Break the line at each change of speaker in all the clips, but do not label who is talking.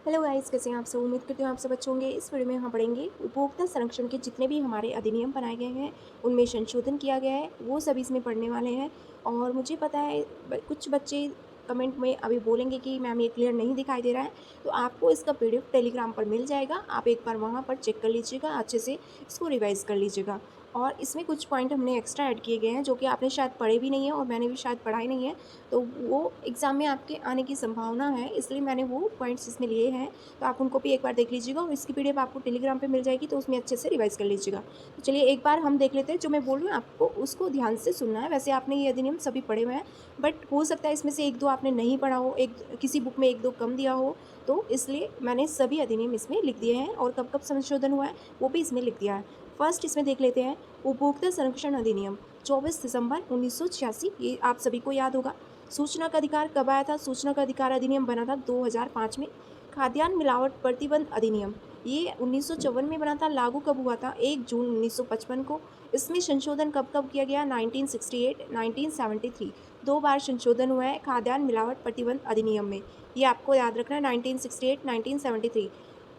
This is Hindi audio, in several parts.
हेलो गाइस, कैसे हैं आप सब। उम्मीद करती हूँ आप सब अच्छे होंगे। इस वीडियो में हम पढ़ेंगे उपभोक्ता संरक्षण के जितने भी हमारे अधिनियम बनाए गए हैं, उनमें संशोधन किया गया है, वो सभी इसमें पढ़ने वाले हैं। और मुझे पता है कुछ बच्चे कमेंट में अभी बोलेंगे कि मैम ये क्लियर नहीं दिखाई दे रहा है, तो आपको इसका पीडीएफ टेलीग्राम पर मिल जाएगा। आप एक बार वहाँ पर चेक कर लीजिएगा, अच्छे से इसको रिवाइज कर लीजिएगा। और इसमें कुछ पॉइंट हमने एक्स्ट्रा ऐड किए गए हैं जो कि आपने शायद पढ़े भी नहीं है और मैंने भी शायद पढ़ा ही नहीं है, तो वो एग्ज़ाम में आपके आने की संभावना है, इसलिए मैंने वो पॉइंट्स इसमें लिए हैं। तो आप उनको भी एक बार देख लीजिएगा और इसकी पीडीएफ आपको टेलीग्राम पे मिल जाएगी, तो उसमें अच्छे से रिवाइज़ कर लीजिएगा। तो चलिए एक बार हम देख लेते हैं, जो मैं बोल रही हूँ आपको उसको ध्यान से सुनना है। वैसे आपने ये अधिनियम सभी पढ़े हुए हैं, बट हो सकता है इसमें से 1-2 आपने नहीं पढ़ा हो, एक किसी बुक में 1-2 कम दिया हो, तो इसलिए मैंने सभी अधिनियम इसमें लिख दिए हैं और कब-कब संशोधन हुआ है, वो भी इसमें लिख दिया है। फर्स्ट इसमें देख लेते हैं, उपभोक्ता संरक्षण अधिनियम 24 दिसंबर 1986, ये आप सभी को याद होगा। सूचना का अधिकार कब आया था? सूचना का अधिकार अधिनियम बना था 2005 में। खाद्यान्न मिलावट प्रतिबंध अधिनियम ये 1954 में बना था। लागू कब हुआ था? 1 जून 1955 को। इसमें संशोधन कब कब किया गया? 1968, 1973। 2 बार संशोधन हुआ है खाद्यान्न मिलावट प्रतिबंध अधिनियम में। ये आपको याद रखना है, 1968, 1973।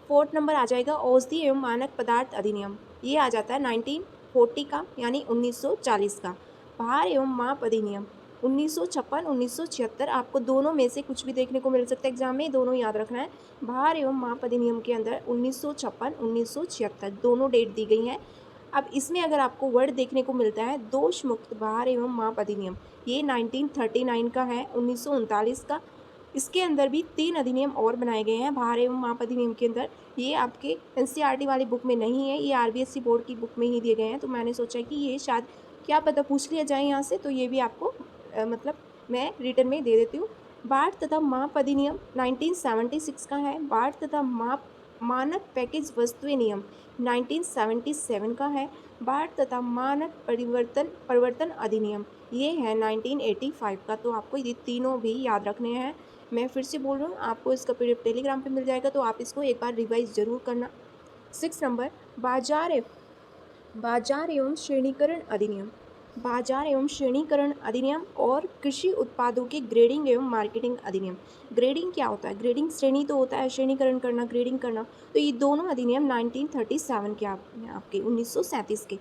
फोर्थ नंबर आ जाएगा औषधि एवं मानक पदार्थ अधिनियम। ये आ जाता है 1940 का, यानी 1940 का। भार एवं माप अधिनियम 1956, 1976। आपको दोनों में से कुछ भी देखने को मिल सकता है एग्जाम में, दोनों याद रखना है। भार एवं माप अधिनियम के अंदर 1956, 1976 दोनों डेट दी गई हैं। अब इसमें अगर आपको वर्ड देखने को मिलता है दोष मुक्त भार एवं माप अधिनियम, ये 1939 का है, 1939 का। इसके अंदर भी 3 अधिनियम और बनाए गए हैं भार एवं माप अधिनियम के अंदर। ये आपके एनसीईआरटी वाली बुक में नहीं है, ये आरबीएसई बोर्ड की बुक में ही दिए गए हैं, तो मैंने सोचा कि ये शायद क्या पता पूछ लिया जाए यहाँ से, तो ये भी आपको मतलब मैं रिटर्न में दे देती हूँ। बाट तथा माप अधिनियम 1976 का है। बाट तथा माप मानक पैकेज वस्तुएं नियम 1977 का है। बाट तथा मानक परिवर्तन परिवर्तन अधिनियम ये है 1985 का। तो आपको ये तीनों भी याद रखने हैं। मैं फिर से बोल रहा हूँ, आपको इसका पीडीएफ टेलीग्राम पे मिल जाएगा, तो आप इसको एक बार रिवाइज जरूर करना। 6 नंबर बाजार एवं श्रेणीकरण अधिनियम। बाजार एवं श्रेणीकरण अधिनियम और कृषि उत्पादों के ग्रेडिंग एवं मार्केटिंग अधिनियम। ग्रेडिंग क्या होता है? ग्रेडिंग श्रेणी तो होता है, श्रेणीकरण करना, ग्रेडिंग करना। तो ये दोनों अधिनियम 1937 के आपके 1937 के।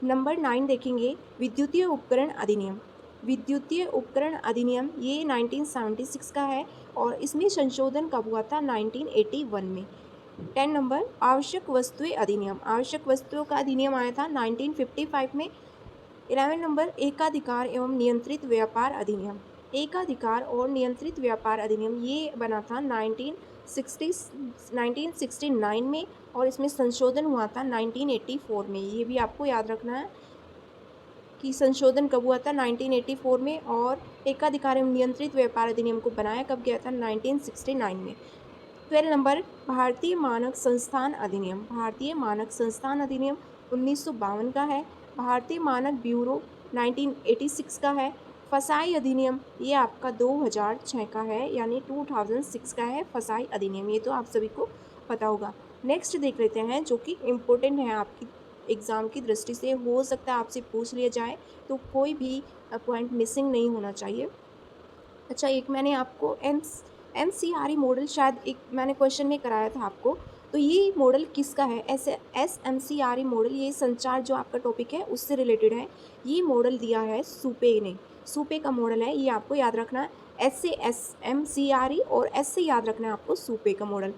नंबर 9 देखेंगे, विद्युतीय उपकरण अधिनियम। विद्युतीय उपकरण अधिनियम ये 1976 का है और इसमें संशोधन कब हुआ था? 1981 में। 10 नंबर आवश्यक वस्तुएं अधिनियम। आवश्यक वस्तुओं का अधिनियम आया था 1955 में। 11 नंबर एकाधिकार एवं नियंत्रित व्यापार अधिनियम। एकाधिकार और नियंत्रित व्यापार अधिनियम ये बना था 1969 में और इसमें संशोधन हुआ था 1984 में। ये भी आपको याद रखना है कि संशोधन कब हुआ था? 1984 में। और एकाधिकार एवं नियंत्रित व्यापार अधिनियम को बनाया कब गया था? 1969 में। 12 नंबर भारतीय मानक संस्थान अधिनियम। भारतीय मानक संस्थान अधिनियम 1952 का है। भारतीय मानक ब्यूरो 1986 का है। फसाई अधिनियम ये आपका 2006 का है, यानी 2006 का है फसाई अधिनियम। ये तो आप सभी को पता होगा। नेक्स्ट देख लेते हैं, जो कि इम्पोर्टेंट है आपकी एग्ज़ाम की दृष्टि से, हो सकता है आपसे पूछ लिया जाए, तो कोई भी पॉइंट मिसिंग नहीं होना चाहिए। अच्छा, एक मैंने आपको एमसीआरई मॉडल शायद एक मैंने क्वेश्चन में कराया था आपको, तो ये मॉडल किसका है? ऐसे एसएमसीआरई मॉडल, ये संचार जो आपका टॉपिक है उससे रिलेटेड है। ये मॉडल दिया है सूपे ने। सूपे का मॉडल है, ये आपको याद रखना है। एस से एसएमसीआरई और एस से याद रखना है आपको सूपे का मॉडल।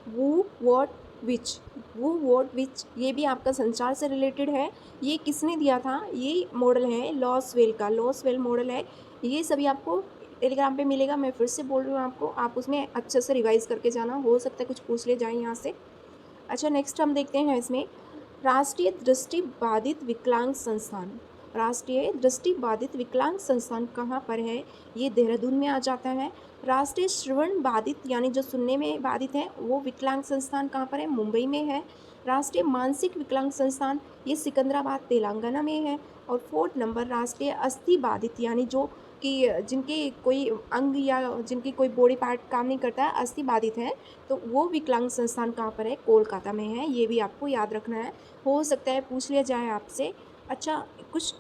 वो वॉट विच वो वॉट विच ये भी आपका संचार से रिलेटेड है। ये किसने दिया था? ये मॉडल है लॉसवेल का, लॉसवेल मॉडल है। ये सभी आपको टेलीग्राम पे मिलेगा। मैं फिर से बोल रही हूँ आपको, आप उसमें अच्छे से रिवाइज करके जाना, हो सकता है कुछ पूछ ले जाए यहाँ से। अच्छा, नेक्स्ट हम देखते हैं इसमें राष्ट्रीय दृष्टि बाधित विकलांग संस्थान। राष्ट्रीय दृष्टि बाधित विकलांग संस्थान कहाँ पर है? ये देहरादून में आ जाता है। राष्ट्रीय श्रवण बाधित यानी जो सुनने में बाधित है वो विकलांग संस्थान कहाँ पर है? मुंबई में है। राष्ट्रीय मानसिक विकलांग संस्थान ये सिकंदराबाद तेलंगाना में है। और 4th नंबर राष्ट्रीय अस्थि बाधित यानी जो कि जिनके कोई अंग या जिनकी कोई बॉडी पार्ट काम नहीं करता है, अस्थि बाधित है, तो वो विकलांग संस्थान कहाँ पर है? कोलकाता में है। ये भी आपको याद रखना है, हो सकता है पूछ लिया जाए आपसे। अच्छा, कुछ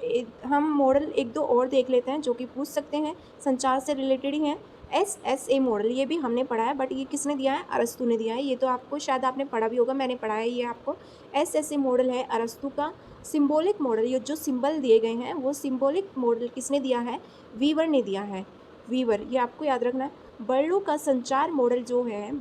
हम मॉडल 1-2 और देख लेते हैं जो कि पूछ सकते हैं, संचार से रिलेटेड ही हैं। SSA मॉडल, ये भी हमने पढ़ा है, बट ये किसने दिया है? अरस्तू ने दिया है। ये तो आपको शायद आपने पढ़ा भी होगा, मैंने पढ़ा है ये आपको। SSA मॉडल है अरस्तू का। सिंबॉलिक मॉडल, ये जो सिंबल दिए गए हैं वो सिंबॉलिक मॉडल किसने दिया है? वीवर ने दिया है। वीवर, ये आपको याद रखना है। बर्लो का संचार मॉडल जो है,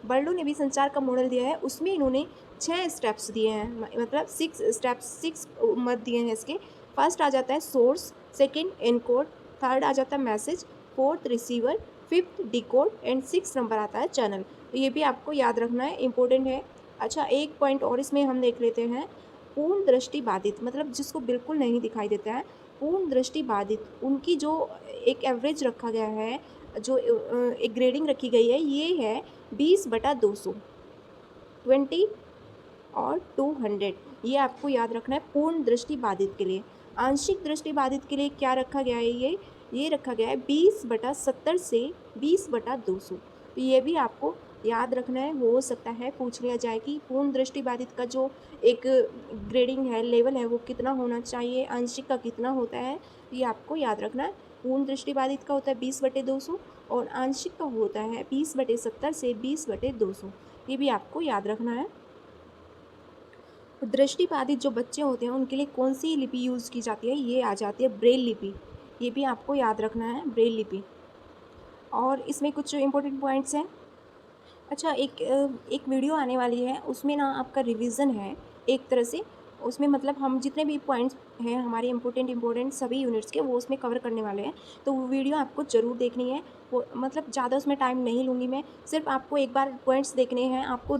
बर्लो ने भी संचार का मॉडल दिया है। उसमें इन्होंने 6 स्टेप्स दिए हैं, मतलब 6 स्टेप्स, 6 मत दिए हैं इसके। फर्स्ट आ जाता है सोर्स, सेकंड एनकोड, थर्ड आ जाता है message, fourth receiver, fifth decode and 6 number आता है चैनल। तो ये भी आपको याद रखना है, इंपॉर्टेंट है। अच्छा, एक पॉइंट और इसमें हम देख लेते हैं। पूर्ण दृष्टि बाधित, मतलब जिसको बिल्कुल नहीं दिखाई देता है, पूर्ण दृष्टि बाधित, उनकी जो एक एवरेज रखा गया है, जो एक ग्रेडिंग रखी गई है, ये है 20/200, 20 और 200। ये आपको याद रखना है पूर्ण दृष्टि बाधित के लिए। आंशिक दृष्टि बाधित के लिए क्या रखा गया है? ये रखा गया है 20/70 से 20/200। तो ये भी आपको याद रखना है। हो सकता है पूछ लिया जाए कि पूर्ण दृष्टि बाधित का जो एक ग्रेडिंग है, लेवल है, वो कितना होना चाहिए, आंशिक का कितना होता है, तो ये आपको याद रखना है। पूर्ण दृष्टि बाधित का होता है 20/200 और आंशिक का होता है 20/70 से 20/200। ये भी आपको याद रखना है। दृष्टिबाधित जो बच्चे होते हैं उनके लिए कौन सी लिपि यूज़ की जाती है? ये आ जाती है ब्रेल लिपि। ये भी आपको याद रखना है, ब्रेल लिपि। और इसमें कुछ इंपॉर्टेंट पॉइंट्स हैं। अच्छा, एक वीडियो आने वाली है, उसमें ना आपका रिवीजन है एक तरह से। उसमें मतलब हम जितने भी पॉइंट्स हैं हमारे इम्पोर्टेंट सभी यूनिट्स के, वो उसमें कवर करने वाले हैं। तो वो वीडियो आपको ज़रूर देखनी है। वो मतलब ज़्यादा उसमें टाइम नहीं लूँगी मैं, सिर्फ आपको एक बार पॉइंट्स देखने हैं, आपको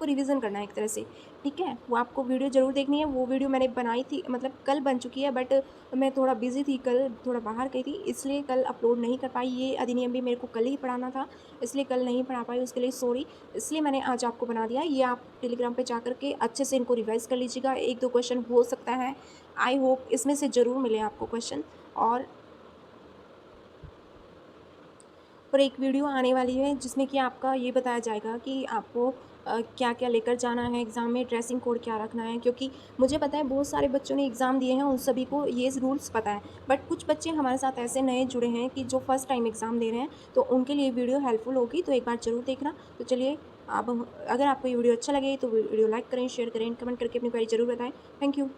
रिवीजन करना है एक तरह से, ठीक है? वो आपको वीडियो ज़रूर देखनी है। वो वीडियो मैंने बनाई थी, मतलब कल बन चुकी है, बट मैं थोड़ा बिज़ी थी, कल थोड़ा बाहर गई थी, इसलिए कल अपलोड नहीं कर पाई। ये अधिनियम भी मेरे को कल ही पढ़ाना था, इसलिए कल नहीं पढ़ा पाई, उसके लिए सॉरी। इसलिए मैंने आज आपको बना दिया। ये आप टेलीग्राम पे जा कर के अच्छे से इनको रिवाइज़ कर लीजिएगा। 1-2 क्वेश्चन हो सकता है, आई होप इसमें से ज़रूर मिले आपको क्वेश्चन। और एक वीडियो आने वाली है जिसमें कि आपका ये बताया जाएगा कि आपको क्या क्या लेकर जाना है एग्ज़ाम में, ड्रेसिंग कोड क्या रखना है। क्योंकि मुझे पता है बहुत सारे बच्चों ने एग्ज़ाम दिए हैं, उन सभी को ये रूल्स पता है, बट कुछ बच्चे हमारे साथ ऐसे नए जुड़े हैं कि जो फर्स्ट टाइम एग्ज़ाम दे रहे हैं, तो उनके लिए वीडियो हेल्पफुल होगी, तो एक बार ज़रूर देखना। तो चलिए, अब अगर आपको ये वीडियो अच्छा लगे तो वीडियो लाइक करें, शेयर करें, कमेंट करके अपनी क्वेरी ज़रूर बताएं। Thank you.